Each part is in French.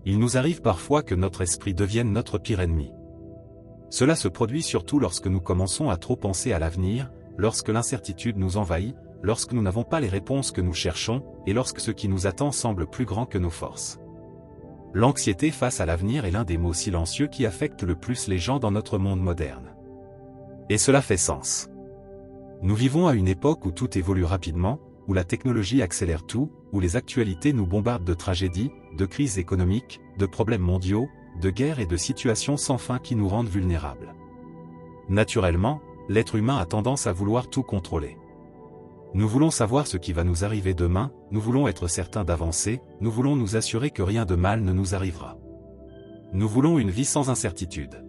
Il nous arrive parfois que notre esprit devienne notre pire ennemi. Cela se produit surtout lorsque nous commençons à trop penser à l'avenir, lorsque l'incertitude nous envahit, lorsque nous n'avons pas les réponses que nous cherchons, et lorsque ce qui nous attend semble plus grand que nos forces. L'anxiété face à l'avenir est l'un des maux silencieux qui affectent le plus les gens dans notre monde moderne. Et cela fait sens. Nous vivons à une époque où tout évolue rapidement, où la technologie accélère tout, où les actualités nous bombardent de tragédies, de crises économiques, de problèmes mondiaux, de guerres et de situations sans fin qui nous rendent vulnérables. Naturellement, l'être humain a tendance à vouloir tout contrôler. Nous voulons savoir ce qui va nous arriver demain, nous voulons être certains d'avancer, nous voulons nous assurer que rien de mal ne nous arrivera. Nous voulons une vie sans incertitude.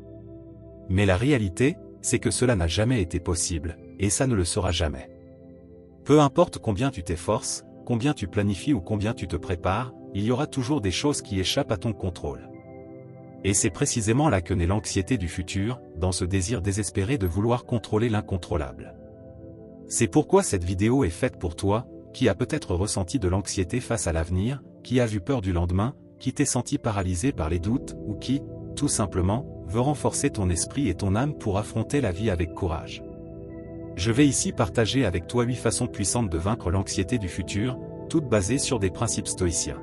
Mais la réalité, c'est que cela n'a jamais été possible, et ça ne le sera jamais. Peu importe combien tu t'efforces, combien tu planifies ou combien tu te prépares, il y aura toujours des choses qui échappent à ton contrôle. Et c'est précisément là que naît l'anxiété du futur, dans ce désir désespéré de vouloir contrôler l'incontrôlable. C'est pourquoi cette vidéo est faite pour toi, qui a peut-être ressenti de l'anxiété face à l'avenir, qui a eu peur du lendemain, qui t'est senti paralysé par les doutes, ou qui, tout simplement, veut renforcer ton esprit et ton âme pour affronter la vie avec courage. Je vais ici partager avec toi 8 façons puissantes de vaincre l'anxiété du futur, toutes basées sur des principes stoïciens.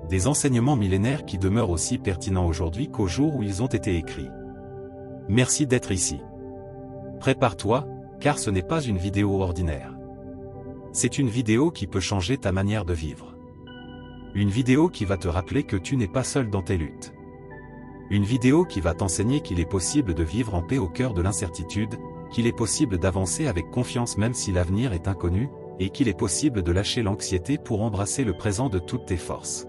Des enseignements millénaires qui demeurent aussi pertinents aujourd'hui qu'au jour où ils ont été écrits. Merci d'être ici. Prépare-toi, car ce n'est pas une vidéo ordinaire. C'est une vidéo qui peut changer ta manière de vivre. Une vidéo qui va te rappeler que tu n'es pas seul dans tes luttes. Une vidéo qui va t'enseigner qu'il est possible de vivre en paix au cœur de l'incertitude, qu'il est possible d'avancer avec confiance même si l'avenir est inconnu, et qu'il est possible de lâcher l'anxiété pour embrasser le présent de toutes tes forces.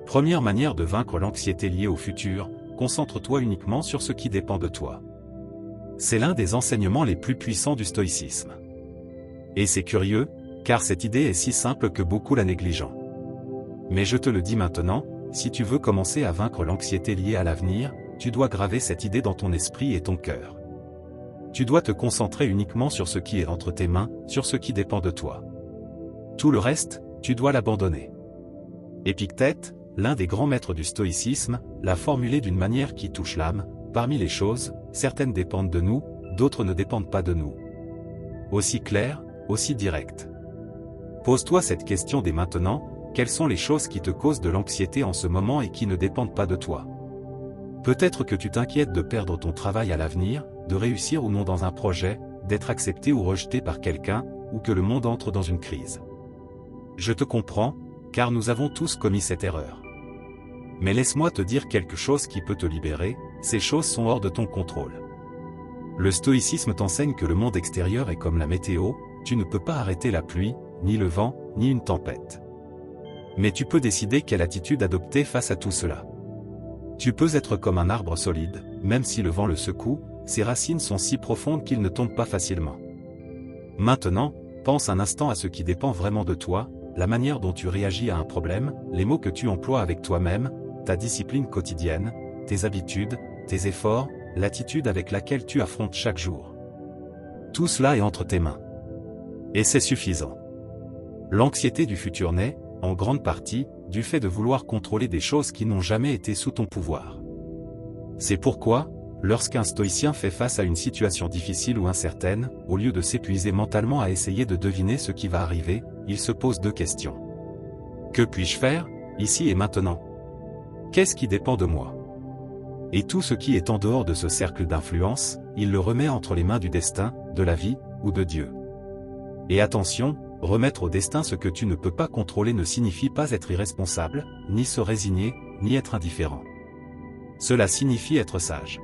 Première manière de vaincre l'anxiété liée au futur, concentre-toi uniquement sur ce qui dépend de toi. C'est l'un des enseignements les plus puissants du stoïcisme. Et c'est curieux, car cette idée est si simple que beaucoup la négligent. Mais je te le dis maintenant, si tu veux commencer à vaincre l'anxiété liée à l'avenir, tu dois graver cette idée dans ton esprit et ton cœur. Tu dois te concentrer uniquement sur ce qui est entre tes mains, sur ce qui dépend de toi. Tout le reste, tu dois l'abandonner. Épictète, l'un des grands maîtres du stoïcisme, l'a formulé d'une manière qui touche l'âme. Parmi les choses, certaines dépendent de nous, d'autres ne dépendent pas de nous. Aussi clair, aussi direct. Pose-toi cette question dès maintenant, quelles sont les choses qui te causent de l'anxiété en ce moment et qui ne dépendent pas de toi? Peut-être que tu t'inquiètes de perdre ton travail à l'avenir, de réussir ou non dans un projet, d'être accepté ou rejeté par quelqu'un, ou que le monde entre dans une crise. Je te comprends, car nous avons tous commis cette erreur. Mais laisse-moi te dire quelque chose qui peut te libérer, ces choses sont hors de ton contrôle. Le stoïcisme t'enseigne que le monde extérieur est comme la météo, tu ne peux pas arrêter la pluie, ni le vent, ni une tempête. Mais tu peux décider quelle attitude adopter face à tout cela. Tu peux être comme un arbre solide, même si le vent le secoue, ses racines sont si profondes qu'il ne tombe pas facilement. Maintenant, pense un instant à ce qui dépend vraiment de toi, la manière dont tu réagis à un problème, les mots que tu emploies avec toi-même, ta discipline quotidienne, tes habitudes, tes efforts, l'attitude avec laquelle tu affrontes chaque jour. Tout cela est entre tes mains. Et c'est suffisant. L'anxiété du futur naît, en grande partie, du fait de vouloir contrôler des choses qui n'ont jamais été sous ton pouvoir. C'est pourquoi, lorsqu'un stoïcien fait face à une situation difficile ou incertaine, au lieu de s'épuiser mentalement à essayer de deviner ce qui va arriver, il se pose 2 questions. Que puis-je faire, ici et maintenant? Qu'est-ce qui dépend de moi? Et tout ce qui est en dehors de ce cercle d'influence, il le remet entre les mains du destin, de la vie, ou de Dieu. Et attention, remettre au destin ce que tu ne peux pas contrôler ne signifie pas être irresponsable, ni se résigner, ni être indifférent. Cela signifie être sage.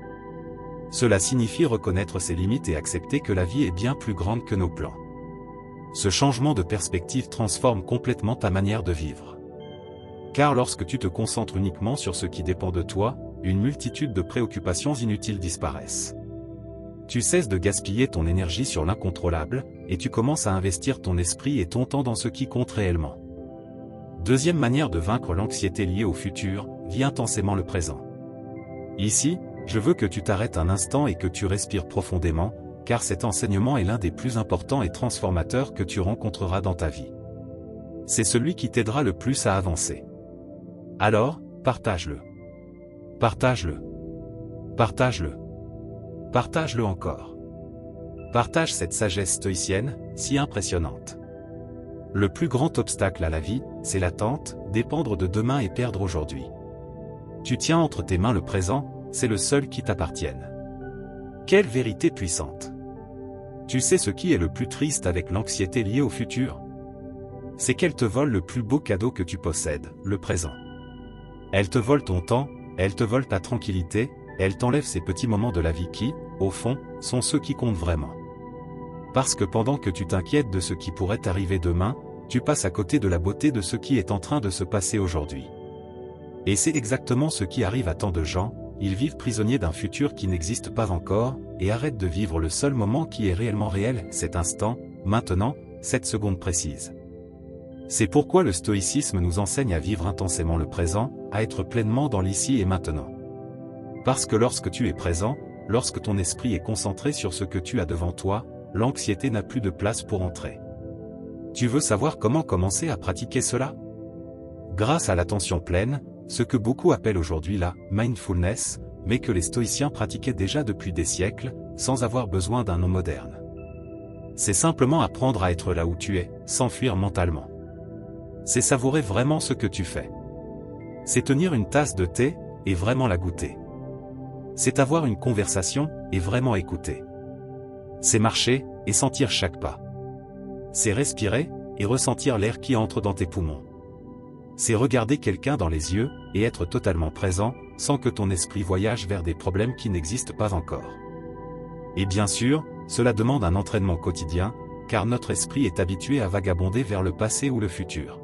Cela signifie reconnaître ses limites et accepter que la vie est bien plus grande que nos plans. Ce changement de perspective transforme complètement ta manière de vivre. Car lorsque tu te concentres uniquement sur ce qui dépend de toi, une multitude de préoccupations inutiles disparaissent. Tu cesses de gaspiller ton énergie sur l'incontrôlable, et tu commences à investir ton esprit et ton temps dans ce qui compte réellement. Deuxième manière de vaincre l'anxiété liée au futur, vis intensément le présent. Ici, je veux que tu t'arrêtes un instant et que tu respires profondément, car cet enseignement est l'un des plus importants et transformateurs que tu rencontreras dans ta vie. C'est celui qui t'aidera le plus à avancer. Alors, partage-le. Partage-le. Partage-le. Partage-le encore. Partage cette sagesse stoïcienne, si impressionnante. Le plus grand obstacle à la vie, c'est l'attente, dépendre de demain et perdre aujourd'hui. Tu tiens entre tes mains le présent, c'est le seul qui t'appartienne. Quelle vérité puissante! Tu sais ce qui est le plus triste avec l'anxiété liée au futur? C'est qu'elle te vole le plus beau cadeau que tu possèdes, le présent. Elle te vole ton temps, elle te vole ta tranquillité, elle t'enlève ces petits moments de la vie qui, au fond, sont ceux qui comptent vraiment. Parce que pendant que tu t'inquiètes de ce qui pourrait t'arriver demain, tu passes à côté de la beauté de ce qui est en train de se passer aujourd'hui. Et c'est exactement ce qui arrive à tant de gens, ils vivent prisonniers d'un futur qui n'existe pas encore, et arrêtent de vivre le seul moment qui est réellement réel, cet instant, maintenant, cette seconde précise. C'est pourquoi le stoïcisme nous enseigne à vivre intensément le présent, à être pleinement dans l'ici et maintenant. Parce que lorsque tu es présent, lorsque ton esprit est concentré sur ce que tu as devant toi, l'anxiété n'a plus de place pour entrer. Tu veux savoir comment commencer à pratiquer cela? Grâce à l'attention pleine, ce que beaucoup appellent aujourd'hui la mindfulness, mais que les stoïciens pratiquaient déjà depuis des siècles, sans avoir besoin d'un nom moderne. C'est simplement apprendre à être là où tu es, sans fuir mentalement. C'est savourer vraiment ce que tu fais. C'est tenir une tasse de thé, et vraiment la goûter. C'est avoir une conversation, et vraiment écouter. C'est marcher, et sentir chaque pas. C'est respirer, et ressentir l'air qui entre dans tes poumons. C'est regarder quelqu'un dans les yeux, et être totalement présent, sans que ton esprit voyage vers des problèmes qui n'existent pas encore. Et bien sûr, cela demande un entraînement quotidien, car notre esprit est habitué à vagabonder vers le passé ou le futur.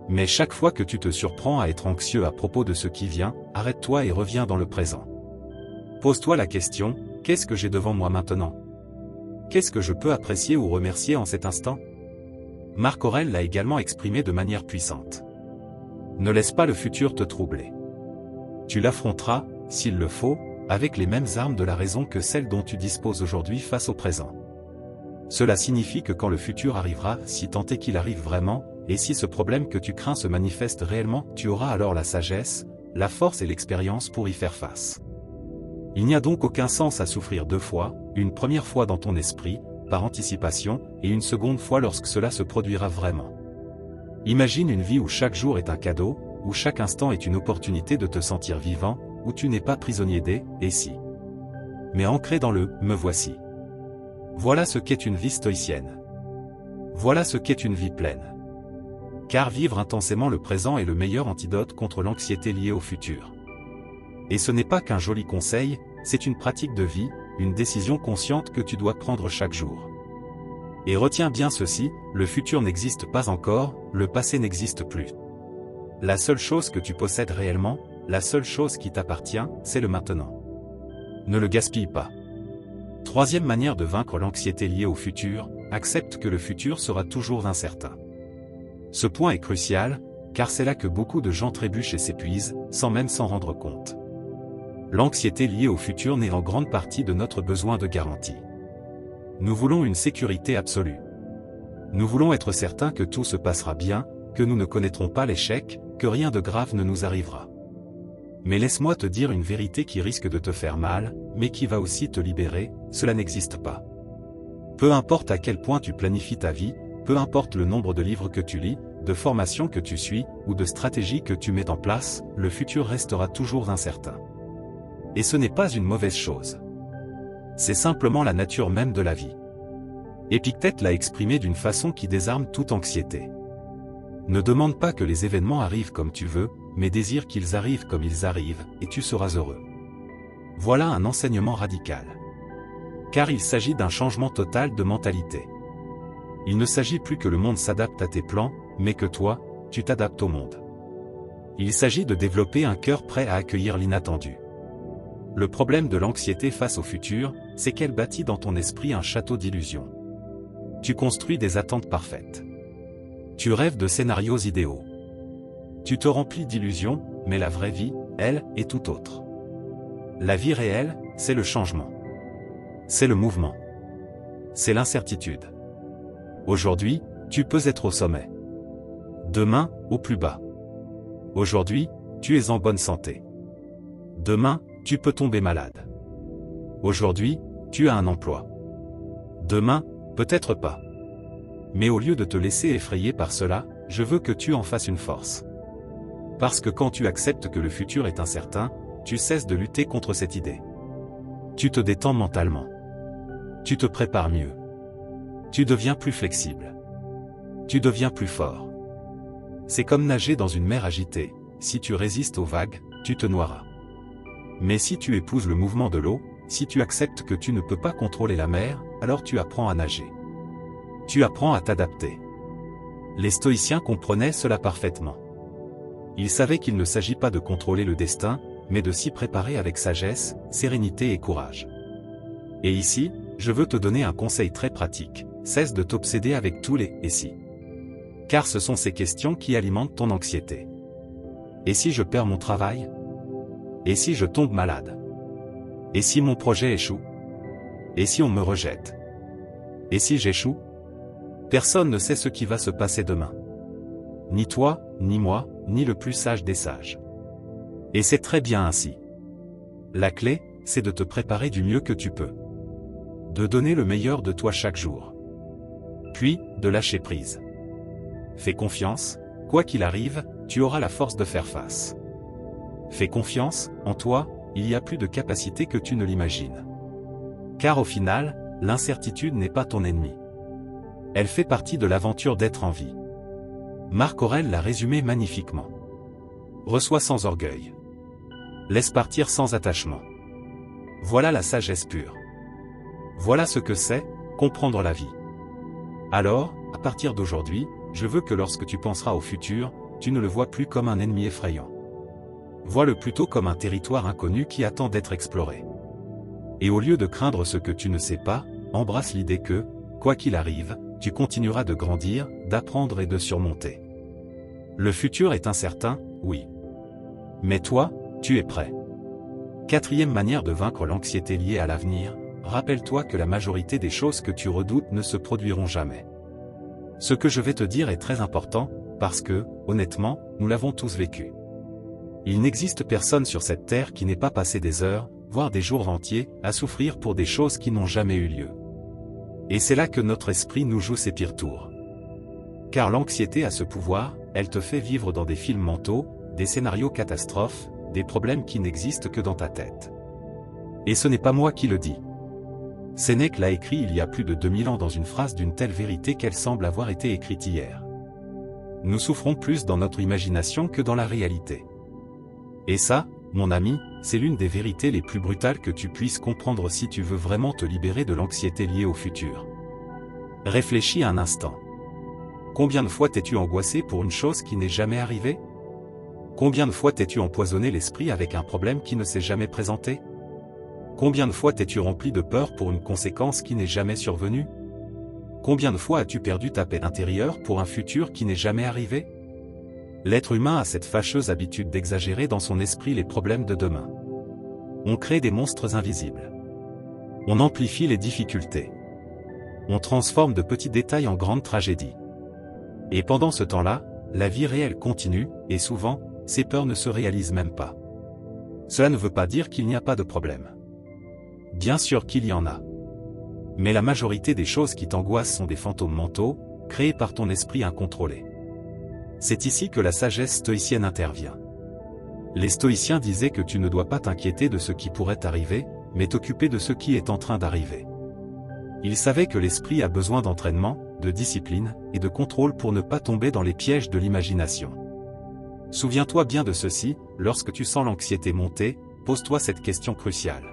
Mais chaque fois que tu te surprends à être anxieux à propos de ce qui vient, arrête-toi et reviens dans le présent. Pose-toi la question, qu'est-ce que j'ai devant moi maintenant? Qu'est-ce que je peux apprécier ou remercier en cet instant? Marc Aurèle l'a également exprimé de manière puissante. Ne laisse pas le futur te troubler. Tu l'affronteras, s'il le faut, avec les mêmes armes de la raison que celles dont tu disposes aujourd'hui face au présent. Cela signifie que quand le futur arrivera, si tant est qu'il arrive vraiment, et si ce problème que tu crains se manifeste réellement, tu auras alors la sagesse, la force et l'expérience pour y faire face. Il n'y a donc aucun sens à souffrir deux fois, une première fois dans ton esprit, par anticipation, et une seconde fois lorsque cela se produira vraiment. Imagine une vie où chaque jour est un cadeau, où chaque instant est une opportunité de te sentir vivant, où tu n'es pas prisonnier des « et si ». Mais ancré dans le « me voici ». Voilà ce qu'est une vie stoïcienne. Voilà ce qu'est une vie pleine. Car vivre intensément le présent est le meilleur antidote contre l'anxiété liée au futur. Et ce n'est pas qu'un joli conseil, c'est une pratique de vie, une décision consciente que tu dois prendre chaque jour. Et retiens bien ceci, le futur n'existe pas encore, le passé n'existe plus. La seule chose que tu possèdes réellement, la seule chose qui t'appartient, c'est le maintenant. Ne le gaspille pas. Troisième manière de vaincre l'anxiété liée au futur, accepte que le futur sera toujours incertain. Ce point est crucial, car c'est là que beaucoup de gens trébuchent et s'épuisent, sans même s'en rendre compte. L'anxiété liée au futur naît en grande partie de notre besoin de garantie. Nous voulons une sécurité absolue. Nous voulons être certains que tout se passera bien, que nous ne connaîtrons pas l'échec, que rien de grave ne nous arrivera. Mais laisse-moi te dire une vérité qui risque de te faire mal, mais qui va aussi te libérer, cela n'existe pas. Peu importe à quel point tu planifies ta vie, peu importe le nombre de livres que tu lis, de formations que tu suis, ou de stratégies que tu mets en place, le futur restera toujours incertain. Et ce n'est pas une mauvaise chose. C'est simplement la nature même de la vie. Épictète l'a exprimé d'une façon qui désarme toute anxiété. Ne demande pas que les événements arrivent comme tu veux, mais désire qu'ils arrivent comme ils arrivent, et tu seras heureux. Voilà un enseignement radical. Car il s'agit d'un changement total de mentalité. Il ne s'agit plus que le monde s'adapte à tes plans, mais que toi, tu t'adaptes au monde. Il s'agit de développer un cœur prêt à accueillir l'inattendu. Le problème de l'anxiété face au futur, c'est qu'elle bâtit dans ton esprit un château d'illusions. Tu construis des attentes parfaites. Tu rêves de scénarios idéaux. Tu te remplis d'illusions, mais la vraie vie, elle, est tout autre. La vie réelle, c'est le changement. C'est le mouvement. C'est l'incertitude. Aujourd'hui, tu peux être au sommet. Demain, au plus bas. Aujourd'hui, tu es en bonne santé. Demain, tu peux tomber malade. Aujourd'hui, tu as un emploi. Demain, peut-être pas. Mais au lieu de te laisser effrayer par cela, je veux que tu en fasses une force. Parce que quand tu acceptes que le futur est incertain, tu cesses de lutter contre cette idée. Tu te détends mentalement. Tu te prépares mieux. Tu deviens plus flexible. Tu deviens plus fort. C'est comme nager dans une mer agitée, si tu résistes aux vagues, tu te noieras. Mais si tu épouses le mouvement de l'eau, si tu acceptes que tu ne peux pas contrôler la mer, alors tu apprends à nager. Tu apprends à t'adapter. Les stoïciens comprenaient cela parfaitement. Ils savaient qu'il ne s'agit pas de contrôler le destin, mais de s'y préparer avec sagesse, sérénité et courage. Et ici, je veux te donner un conseil très pratique, cesse de t'obséder avec tous les « et si ». Car ce sont ces questions qui alimentent ton anxiété. Et si je perds mon travail? Et si je tombe malade? Et si mon projet échoue? Et si on me rejette? Et si j'échoue? Personne ne sait ce qui va se passer demain. Ni toi, ni moi, ni le plus sage des sages. Et c'est très bien ainsi. La clé, c'est de te préparer du mieux que tu peux. De donner le meilleur de toi chaque jour. Puis, de lâcher prise. Fais confiance, quoi qu'il arrive, tu auras la force de faire face. Fais confiance, en toi, il y a plus de capacité que tu ne l'imagines. Car au final, l'incertitude n'est pas ton ennemi. Elle fait partie de l'aventure d'être en vie. Marc Aurèle l'a résumé magnifiquement. Reçois sans orgueil. Laisse partir sans attachement. Voilà la sagesse pure. Voilà ce que c'est, comprendre la vie. Alors, à partir d'aujourd'hui, je veux que lorsque tu penseras au futur, tu ne le vois plus comme un ennemi effrayant. Vois-le plutôt comme un territoire inconnu qui attend d'être exploré. Et au lieu de craindre ce que tu ne sais pas, embrasse l'idée que, quoi qu'il arrive, tu continueras de grandir, d'apprendre et de surmonter. Le futur est incertain, oui. Mais toi, tu es prêt. Quatrième manière de vaincre l'anxiété liée à l'avenir, rappelle-toi que la majorité des choses que tu redoutes ne se produiront jamais. Ce que je vais te dire est très important, parce que, honnêtement, nous l'avons tous vécu. Il n'existe personne sur cette terre qui n'ait pas passé des heures, voire des jours entiers, à souffrir pour des choses qui n'ont jamais eu lieu. Et c'est là que notre esprit nous joue ses pires tours. Car l'anxiété a ce pouvoir, elle te fait vivre dans des films mentaux, des scénarios catastrophes, des problèmes qui n'existent que dans ta tête. Et ce n'est pas moi qui le dis. Sénèque l'a écrit il y a plus de 2000 ans dans une phrase d'une telle vérité qu'elle semble avoir été écrite hier. Nous souffrons plus dans notre imagination que dans la réalité. Et ça, mon ami, c'est l'une des vérités les plus brutales que tu puisses comprendre si tu veux vraiment te libérer de l'anxiété liée au futur. Réfléchis un instant. Combien de fois t'es-tu angoissé pour une chose qui n'est jamais arrivée? Combien de fois t'es-tu empoisonné l'esprit avec un problème qui ne s'est jamais présenté? Combien de fois t'es-tu rempli de peur pour une conséquence qui n'est jamais survenue? Combien de fois as-tu perdu ta paix intérieure pour un futur qui n'est jamais arrivé? L'être humain a cette fâcheuse habitude d'exagérer dans son esprit les problèmes de demain. On crée des monstres invisibles. On amplifie les difficultés. On transforme de petits détails en grandes tragédies. Et pendant ce temps-là, la vie réelle continue, et souvent, ces peurs ne se réalisent même pas. Cela ne veut pas dire qu'il n'y a pas de problème. Bien sûr qu'il y en a. Mais la majorité des choses qui t'angoissent sont des fantômes mentaux, créés par ton esprit incontrôlé. C'est ici que la sagesse stoïcienne intervient. Les stoïciens disaient que tu ne dois pas t'inquiéter de ce qui pourrait arriver, mais t'occuper de ce qui est en train d'arriver. Ils savaient que l'esprit a besoin d'entraînement, de discipline, et de contrôle pour ne pas tomber dans les pièges de l'imagination. Souviens-toi bien de ceci, lorsque tu sens l'anxiété monter, pose-toi cette question cruciale.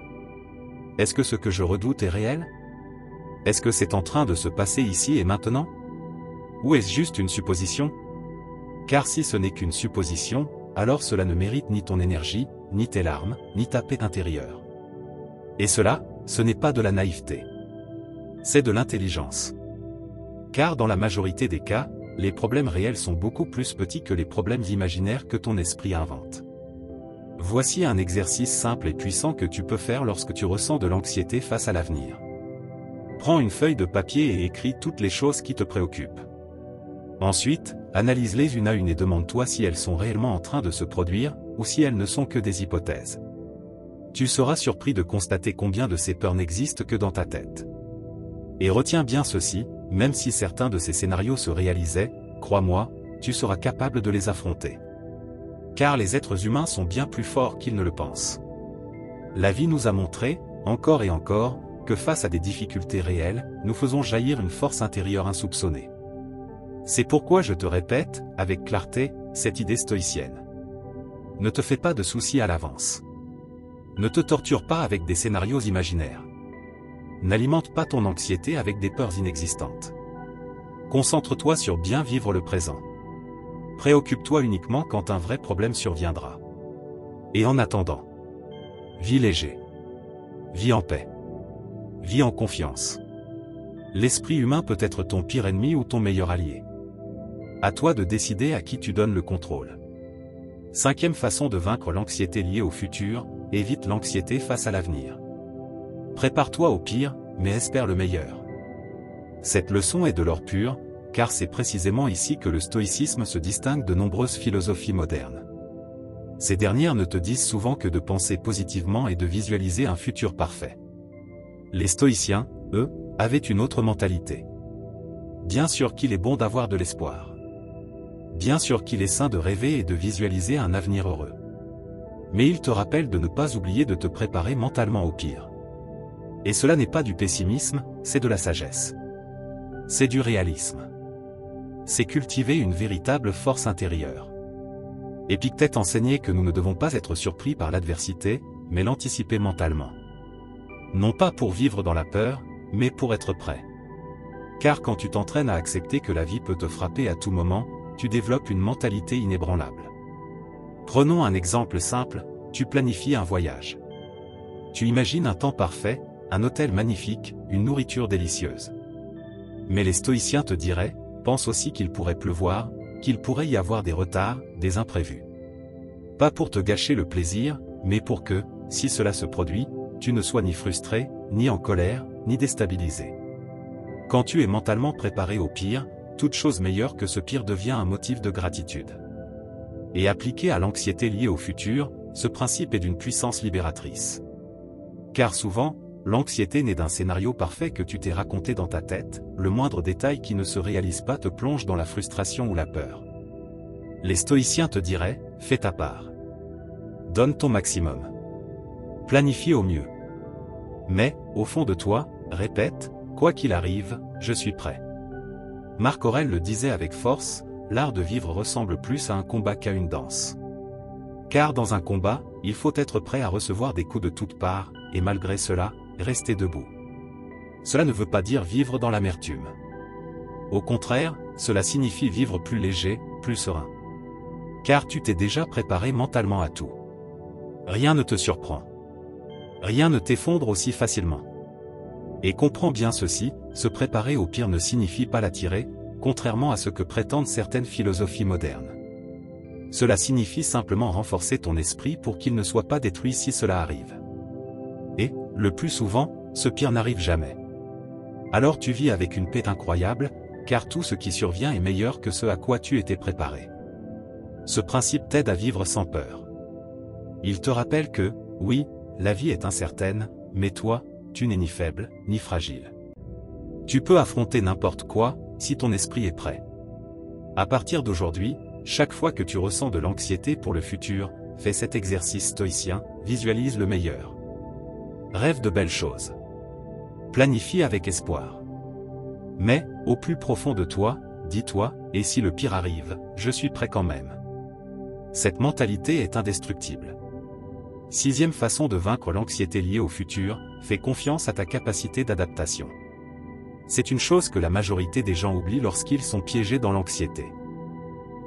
Est-ce que ce que je redoute est réel? Est-ce que c'est en train de se passer ici et maintenant? Ou est-ce juste une supposition? Car si ce n'est qu'une supposition, alors cela ne mérite ni ton énergie, ni tes larmes, ni ta paix intérieure. Et cela, ce n'est pas de la naïveté. C'est de l'intelligence. Car dans la majorité des cas, les problèmes réels sont beaucoup plus petits que les problèmes imaginaires que ton esprit invente. Voici un exercice simple et puissant que tu peux faire lorsque tu ressens de l'anxiété face à l'avenir. Prends une feuille de papier et écris toutes les choses qui te préoccupent. Ensuite, analyse-les une à une et demande-toi si elles sont réellement en train de se produire, ou si elles ne sont que des hypothèses. Tu seras surpris de constater combien de ces peurs n'existent que dans ta tête. Et retiens bien ceci, même si certains de ces scénarios se réalisaient, crois-moi, tu seras capable de les affronter. Car les êtres humains sont bien plus forts qu'ils ne le pensent. La vie nous a montré, encore et encore, que face à des difficultés réelles, nous faisons jaillir une force intérieure insoupçonnée. C'est pourquoi je te répète, avec clarté, cette idée stoïcienne. Ne te fais pas de soucis à l'avance. Ne te torture pas avec des scénarios imaginaires. N'alimente pas ton anxiété avec des peurs inexistantes. Concentre-toi sur bien vivre le présent. Préoccupe-toi uniquement quand un vrai problème surviendra. Et en attendant, vis léger. Vis en paix. Vis en confiance. L'esprit humain peut être ton pire ennemi ou ton meilleur allié. À toi de décider à qui tu donnes le contrôle. 5e façon de vaincre l'anxiété liée au futur, évite l'anxiété face à l'avenir. Prépare-toi au pire, mais espère le meilleur. Cette leçon est de l'or pur, car c'est précisément ici que le stoïcisme se distingue de nombreuses philosophies modernes. Ces dernières ne te disent souvent que de penser positivement et de visualiser un futur parfait. Les stoïciens, eux, avaient une autre mentalité. Bien sûr qu'il est bon d'avoir de l'espoir. Bien sûr qu'il est sain de rêver et de visualiser un avenir heureux. Mais ils te rappellent de ne pas oublier de te préparer mentalement au pire. Et cela n'est pas du pessimisme, c'est de la sagesse. C'est du réalisme. C'est cultiver une véritable force intérieure. Épictète enseignait que nous ne devons pas être surpris par l'adversité, mais l'anticiper mentalement. Non pas pour vivre dans la peur, mais pour être prêt. Car quand tu t'entraînes à accepter que la vie peut te frapper à tout moment, tu développes une mentalité inébranlable. Prenons un exemple simple, tu planifies un voyage. Tu imagines un temps parfait, un hôtel magnifique, une nourriture délicieuse. Mais les stoïciens te diraient, pense aussi qu'il pourrait pleuvoir, qu'il pourrait y avoir des retards, des imprévus. Pas pour te gâcher le plaisir, mais pour que, si cela se produit, tu ne sois ni frustré, ni en colère, ni déstabilisé. Quand tu es mentalement préparé au pire, toute chose meilleure que ce pire devient un motif de gratitude. Et appliqué à l'anxiété liée au futur, ce principe est d'une puissance libératrice. Car souvent, l'anxiété naît d'un scénario parfait que tu t'es raconté dans ta tête, le moindre détail qui ne se réalise pas te plonge dans la frustration ou la peur. Les stoïciens te diraient, fais ta part. Donne ton maximum. Planifie au mieux. Mais, au fond de toi, répète, quoi qu'il arrive, je suis prêt. Marc Aurèle le disait avec force, l'art de vivre ressemble plus à un combat qu'à une danse. Car dans un combat, il faut être prêt à recevoir des coups de toutes parts, et malgré cela, rester debout. Cela ne veut pas dire vivre dans l'amertume. Au contraire, cela signifie vivre plus léger, plus serein. Car tu t'es déjà préparé mentalement à tout. Rien ne te surprend. Rien ne t'effondre aussi facilement. Et comprends bien ceci, se préparer au pire ne signifie pas l'attirer, contrairement à ce que prétendent certaines philosophies modernes. Cela signifie simplement renforcer ton esprit pour qu'il ne soit pas détruit si cela arrive. Et, le plus souvent, ce pire n'arrive jamais. Alors tu vis avec une paix incroyable, car tout ce qui survient est meilleur que ce à quoi tu étais préparé. Ce principe t'aide à vivre sans peur. Il te rappelle que, oui, la vie est incertaine, mais toi, tu n'es ni faible, ni fragile. Tu peux affronter n'importe quoi, si ton esprit est prêt. À partir d'aujourd'hui, chaque fois que tu ressens de l'anxiété pour le futur, fais cet exercice stoïcien, visualise le meilleur. Rêve de belles choses. Planifie avec espoir. Mais, au plus profond de toi, dis-toi, et si le pire arrive, je suis prêt quand même. Cette mentalité est indestructible. 6e façon de vaincre l'anxiété liée au futur, fais confiance à ta capacité d'adaptation. C'est une chose que la majorité des gens oublient lorsqu'ils sont piégés dans l'anxiété.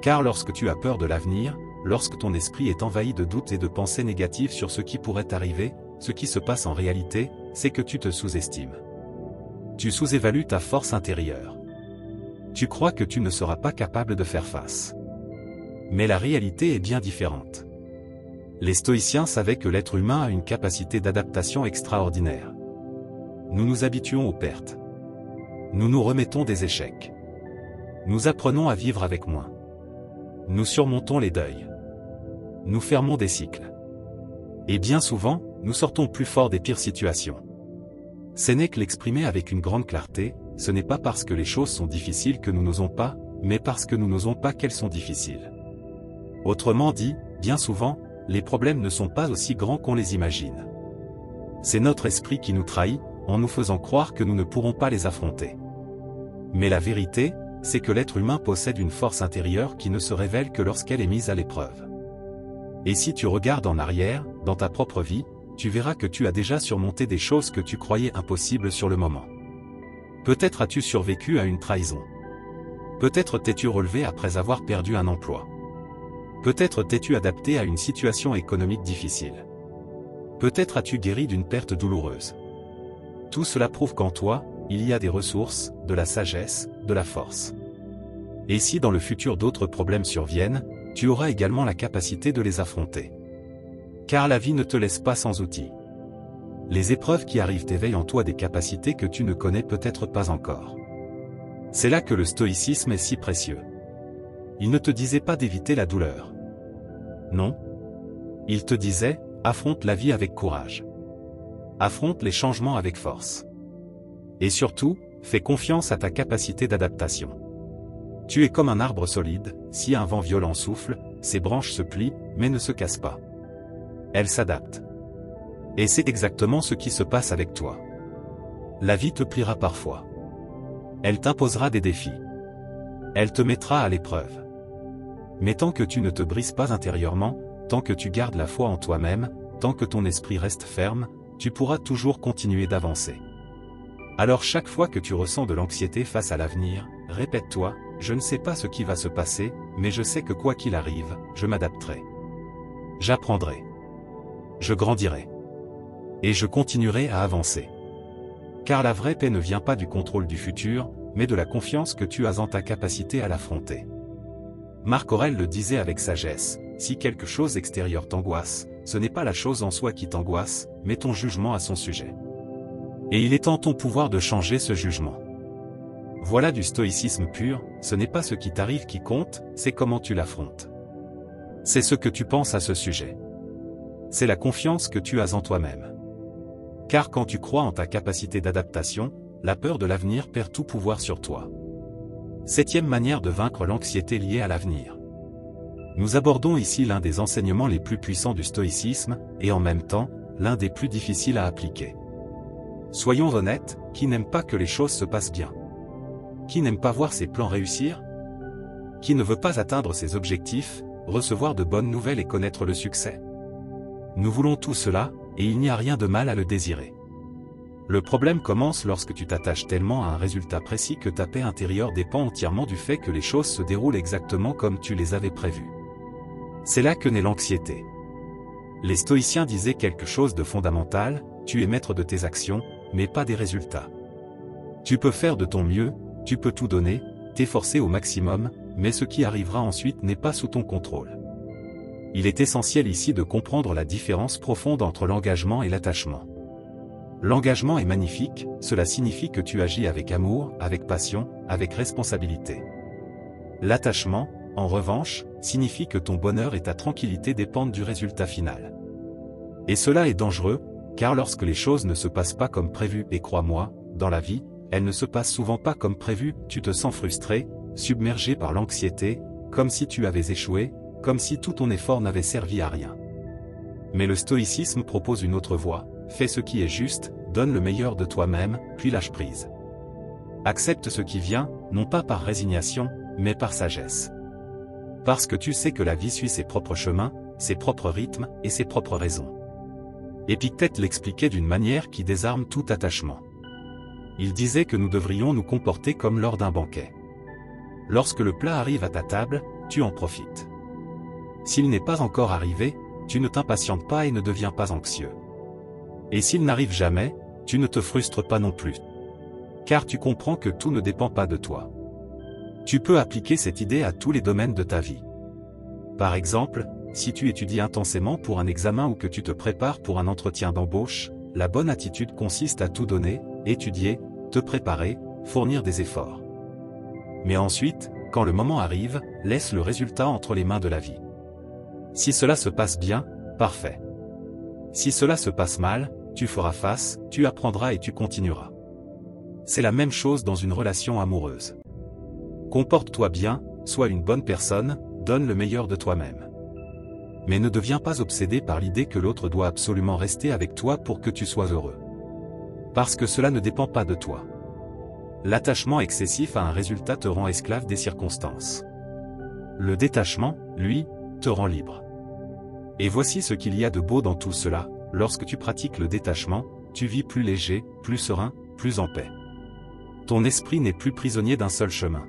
Car lorsque tu as peur de l'avenir, lorsque ton esprit est envahi de doutes et de pensées négatives sur ce qui pourrait arriver, ce qui se passe en réalité, c'est que tu te sous-estimes. Tu sous-évalues ta force intérieure. Tu crois que tu ne seras pas capable de faire face. Mais la réalité est bien différente. Les stoïciens savaient que l'être humain a une capacité d'adaptation extraordinaire. Nous nous habituons aux pertes. Nous nous remettons des échecs. Nous apprenons à vivre avec moins. Nous surmontons les deuils. nous fermons des cycles. Et bien souvent, nous sortons plus forts des pires situations. Sénèque l'exprimait avec une grande clarté, ce n'est pas parce que les choses sont difficiles que nous n'osons pas, mais parce que nous n'osons pas qu'elles sont difficiles. Autrement dit, bien souvent, les problèmes ne sont pas aussi grands qu'on les imagine. C'est notre esprit qui nous trahit, en nous faisant croire que nous ne pourrons pas les affronter. Mais la vérité, c'est que l'être humain possède une force intérieure qui ne se révèle que lorsqu'elle est mise à l'épreuve. Et si tu regardes en arrière, dans ta propre vie, tu verras que tu as déjà surmonté des choses que tu croyais impossibles sur le moment. Peut-être as-tu survécu à une trahison. Peut-être t'es-tu relevé après avoir perdu un emploi. Peut-être t'es-tu adapté à une situation économique difficile. Peut-être as-tu guéri d'une perte douloureuse. Tout cela prouve qu'en toi, il y a des ressources, de la sagesse, de la force. Et si dans le futur d'autres problèmes surviennent, tu auras également la capacité de les affronter. Car la vie ne te laisse pas sans outils. Les épreuves qui arrivent éveillent en toi des capacités que tu ne connais peut-être pas encore. C'est là que le stoïcisme est si précieux. Il ne te disait pas d'éviter la douleur. Non. Il te disait, affronte la vie avec courage. Affronte les changements avec force. Et surtout, fais confiance à ta capacité d'adaptation. Tu es comme un arbre solide, si un vent violent souffle, ses branches se plient, mais ne se cassent pas. Elles s'adaptent. Et c'est exactement ce qui se passe avec toi. La vie te pliera parfois. Elle t'imposera des défis. Elle te mettra à l'épreuve. Mais tant que tu ne te brises pas intérieurement, tant que tu gardes la foi en toi-même, tant que ton esprit reste ferme, tu pourras toujours continuer d'avancer. Alors chaque fois que tu ressens de l'anxiété face à l'avenir, répète-toi, je ne sais pas ce qui va se passer, mais je sais que quoi qu'il arrive, je m'adapterai. J'apprendrai. Je grandirai. Et je continuerai à avancer. Car la vraie paix ne vient pas du contrôle du futur, mais de la confiance que tu as en ta capacité à l'affronter. Marc Aurèle le disait avec sagesse, si quelque chose extérieur t'angoisse, ce n'est pas la chose en soi qui t'angoisse, mais ton jugement à son sujet. Et il est en ton pouvoir de changer ce jugement. Voilà du stoïcisme pur, ce n'est pas ce qui t'arrive qui compte, c'est comment tu l'affrontes. C'est ce que tu penses à ce sujet. C'est la confiance que tu as en toi-même. Car quand tu crois en ta capacité d'adaptation, la peur de l'avenir perd tout pouvoir sur toi. 7e manière de vaincre l'anxiété liée à l'avenir. Nous abordons ici l'un des enseignements les plus puissants du stoïcisme, et en même temps, l'un des plus difficiles à appliquer. Soyons honnêtes, qui n'aime pas que les choses se passent bien? Qui n'aime pas voir ses plans réussir? Qui ne veut pas atteindre ses objectifs, recevoir de bonnes nouvelles et connaître le succès? Nous voulons tout cela, et il n'y a rien de mal à le désirer. Le problème commence lorsque tu t'attaches tellement à un résultat précis que ta paix intérieure dépend entièrement du fait que les choses se déroulent exactement comme tu les avais prévues. C'est là que naît l'anxiété. Les stoïciens disaient quelque chose de fondamental, tu es maître de tes actions, mais pas des résultats. Tu peux faire de ton mieux, tu peux tout donner, t'efforcer au maximum, mais ce qui arrivera ensuite n'est pas sous ton contrôle. Il est essentiel ici de comprendre la différence profonde entre l'engagement et l'attachement. L'engagement est magnifique, cela signifie que tu agis avec amour, avec passion, avec responsabilité. L'attachement, en revanche, signifie que ton bonheur et ta tranquillité dépendent du résultat final. Et cela est dangereux, car lorsque les choses ne se passent pas comme prévu, et crois-moi, dans la vie, elles ne se passent souvent pas comme prévu, tu te sens frustré, submergé par l'anxiété, comme si tu avais échoué, comme si tout ton effort n'avait servi à rien. Mais le stoïcisme propose une autre voie, fais ce qui est juste, donne le meilleur de toi-même, puis lâche prise. Accepte ce qui vient, non pas par résignation, mais par sagesse. Parce que tu sais que la vie suit ses propres chemins, ses propres rythmes, et ses propres raisons. Épictète l'expliquait d'une manière qui désarme tout attachement. Il disait que nous devrions nous comporter comme lors d'un banquet. Lorsque le plat arrive à ta table, tu en profites. S'il n'est pas encore arrivé, tu ne t'impatientes pas et ne deviens pas anxieux. Et s'il n'arrive jamais, tu ne te frustres pas non plus. Car tu comprends que tout ne dépend pas de toi. Tu peux appliquer cette idée à tous les domaines de ta vie. Par exemple, si tu étudies intensément pour un examen ou que tu te prépares pour un entretien d'embauche, la bonne attitude consiste à tout donner, étudier, te préparer, fournir des efforts. Mais ensuite, quand le moment arrive, laisse le résultat entre les mains de la vie. Si cela se passe bien, parfait. Si cela se passe mal, tu feras face, tu apprendras et tu continueras. C'est la même chose dans une relation amoureuse. Comporte-toi bien, sois une bonne personne, donne le meilleur de toi-même. Mais ne deviens pas obsédé par l'idée que l'autre doit absolument rester avec toi pour que tu sois heureux. Parce que cela ne dépend pas de toi. L'attachement excessif à un résultat te rend esclave des circonstances. Le détachement, lui, te rend libre. Et voici ce qu'il y a de beau dans tout cela, lorsque tu pratiques le détachement, tu vis plus léger, plus serein, plus en paix. Ton esprit n'est plus prisonnier d'un seul chemin.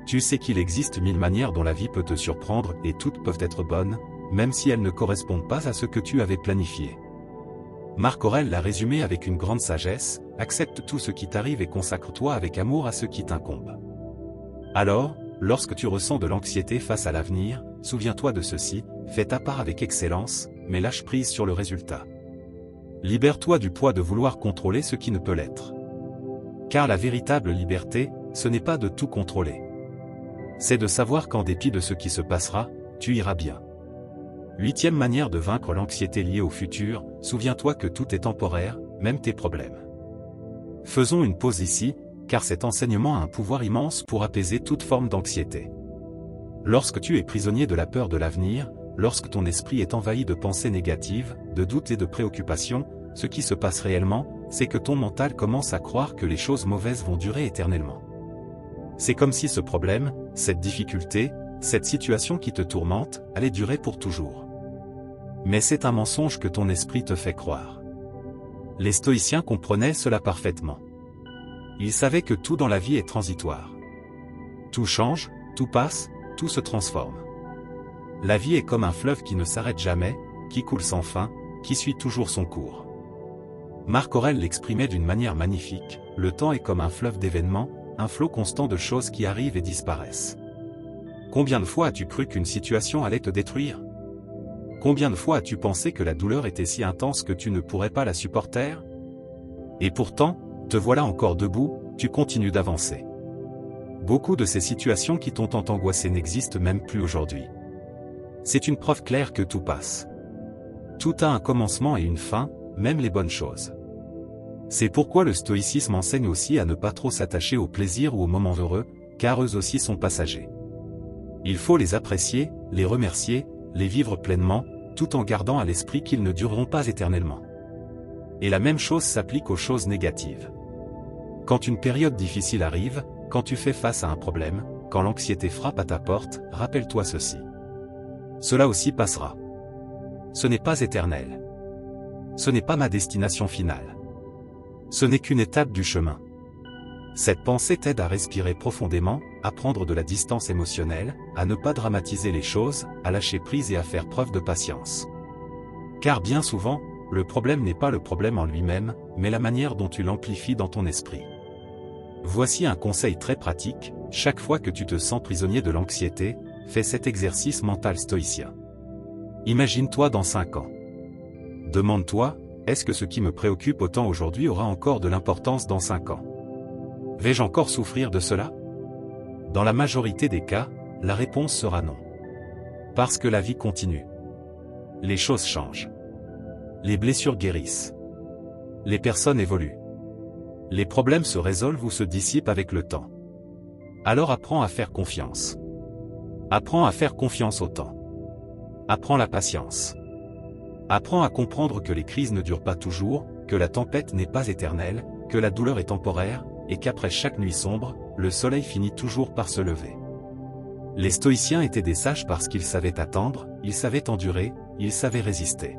Tu sais qu'il existe 1000 manières dont la vie peut te surprendre et toutes peuvent être bonnes, même si elles ne correspondent pas à ce que tu avais planifié. Marc Aurèle l'a résumé avec une grande sagesse, accepte tout ce qui t'arrive et consacre-toi avec amour à ce qui t'incombe. Alors, lorsque tu ressens de l'anxiété face à l'avenir, souviens-toi de ceci, fais ta part avec excellence, mais lâche prise sur le résultat. Libère-toi du poids de vouloir contrôler ce qui ne peut l'être. Car la véritable liberté, ce n'est pas de tout contrôler. C'est de savoir qu'en dépit de ce qui se passera, tu iras bien. 8e manière de vaincre l'anxiété liée au futur, souviens-toi que tout est temporaire, même tes problèmes. Faisons une pause ici, car cet enseignement a un pouvoir immense pour apaiser toute forme d'anxiété. Lorsque tu es prisonnier de la peur de l'avenir, lorsque ton esprit est envahi de pensées négatives, de doutes et de préoccupations, ce qui se passe réellement, c'est que ton mental commence à croire que les choses mauvaises vont durer éternellement. C'est comme si ce problème, cette difficulté, cette situation qui te tourmente, allait durer pour toujours. Mais c'est un mensonge que ton esprit te fait croire. Les stoïciens comprenaient cela parfaitement. Ils savaient que tout dans la vie est transitoire. Tout change, tout passe, tout se transforme. La vie est comme un fleuve qui ne s'arrête jamais, qui coule sans fin, qui suit toujours son cours. Marc Aurèle l'exprimait d'une manière magnifique, le temps est comme un fleuve d'événements, un flot constant de choses qui arrivent et disparaissent. Combien de fois as-tu cru qu'une situation allait te détruire? Combien de fois as-tu pensé que la douleur était si intense que tu ne pourrais pas la supporter? Et pourtant, te voilà encore debout, tu continues d'avancer. Beaucoup de ces situations qui t'ont tant angoissé n'existent même plus aujourd'hui. C'est une preuve claire que tout passe. Tout a un commencement et une fin, même les bonnes choses. C'est pourquoi le stoïcisme enseigne aussi à ne pas trop s'attacher aux plaisirs ou aux moments heureux, car eux aussi sont passagers. Il faut les apprécier, les remercier, les vivre pleinement, tout en gardant à l'esprit qu'ils ne dureront pas éternellement. Et la même chose s'applique aux choses négatives. Quand une période difficile arrive, quand tu fais face à un problème, quand l'anxiété frappe à ta porte, rappelle-toi ceci. Cela aussi passera. Ce n'est pas éternel. Ce n'est pas ma destination finale. Ce n'est qu'une étape du chemin. Cette pensée t'aide à respirer profondément, à prendre de la distance émotionnelle, à ne pas dramatiser les choses, à lâcher prise et à faire preuve de patience. Car bien souvent, le problème n'est pas le problème en lui-même, mais la manière dont tu l'amplifies dans ton esprit. Voici un conseil très pratique, chaque fois que tu te sens prisonnier de l'anxiété, fais cet exercice mental stoïcien. Imagine-toi dans 5 ans. Demande-toi, est-ce que ce qui me préoccupe autant aujourd'hui aura encore de l'importance dans 5 ans? Vais-je encore souffrir de cela? Dans la majorité des cas, la réponse sera non. Parce que la vie continue. Les choses changent. Les blessures guérissent. Les personnes évoluent. Les problèmes se résolvent ou se dissipent avec le temps. Alors apprends à faire confiance. Apprends à faire confiance au temps. Apprends la patience. Apprends à comprendre que les crises ne durent pas toujours, que la tempête n'est pas éternelle, que la douleur est temporaire, et qu'après chaque nuit sombre, le soleil finit toujours par se lever. Les stoïciens étaient des sages parce qu'ils savaient attendre, ils savaient endurer, ils savaient résister.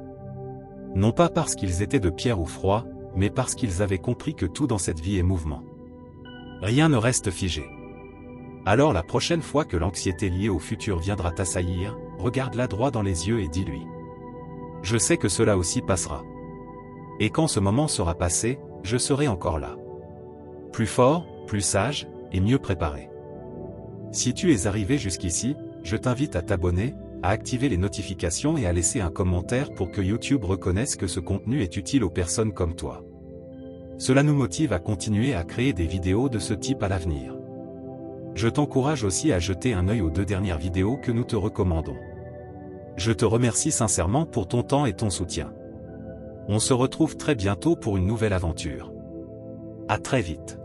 Non pas parce qu'ils étaient de pierre ou froid, mais parce qu'ils avaient compris que tout dans cette vie est mouvement. Rien ne reste figé. Alors la prochaine fois que l'anxiété liée au futur viendra t'assaillir, regarde-la droit dans les yeux et dis-lui. Je sais que cela aussi passera. Et quand ce moment sera passé, je serai encore là. Plus fort, plus sage, et mieux préparé. Si tu es arrivé jusqu'ici, je t'invite à t'abonner, à activer les notifications et à laisser un commentaire pour que YouTube reconnaisse que ce contenu est utile aux personnes comme toi. Cela nous motive à continuer à créer des vidéos de ce type à l'avenir. Je t'encourage aussi à jeter un œil aux 2 dernières vidéos que nous te recommandons. Je te remercie sincèrement pour ton temps et ton soutien. On se retrouve très bientôt pour une nouvelle aventure. À très vite.